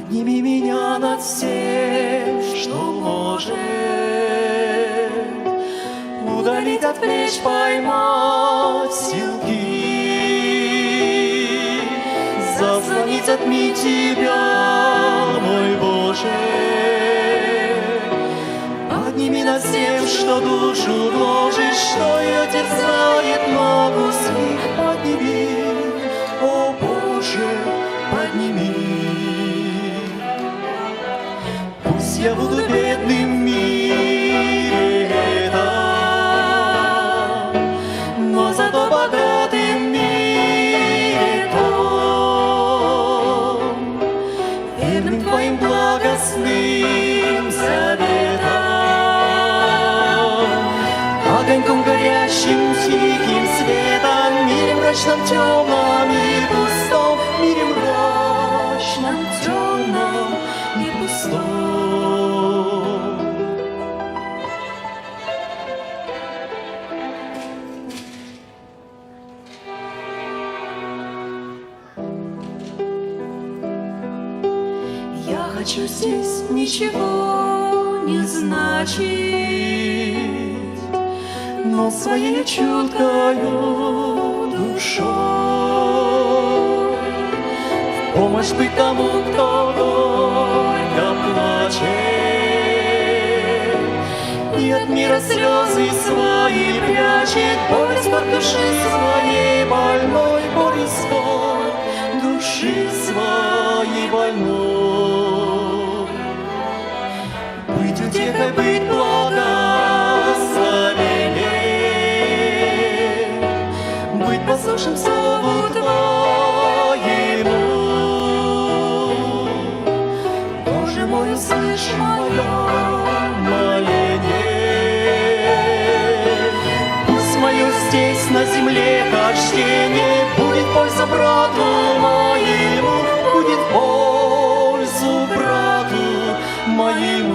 Подними меня над всем, что может удалить от плеч, поймать силки, заслонить от тьмы Тебя, мой Боже. Подними над всем, что душу гложет, что ее терзает ногу свих. Подними, о Боже, подними. Пусть я буду бедным в мире этом, но зато богатым в мире том, верным Твоим благостным заветам, огоньком горящим, тихим светом, в мире мрачном, темном и пустом, в мире мрачном, темном и пустом. Я хочу здесь ничего не значить, но своей чуткою душой в помощь быть тому, кто горько плачет и от мира слезы свои прячет. Боль, скорбь души своей больной, боль и скорбь души своей больной. Быть утехой, быть благословением, быть послушным слову Твоему. Боже мой, услышь мое моление. Пусть мое здесь на земле почтение будет польза брату моему, будет пользу брату моему.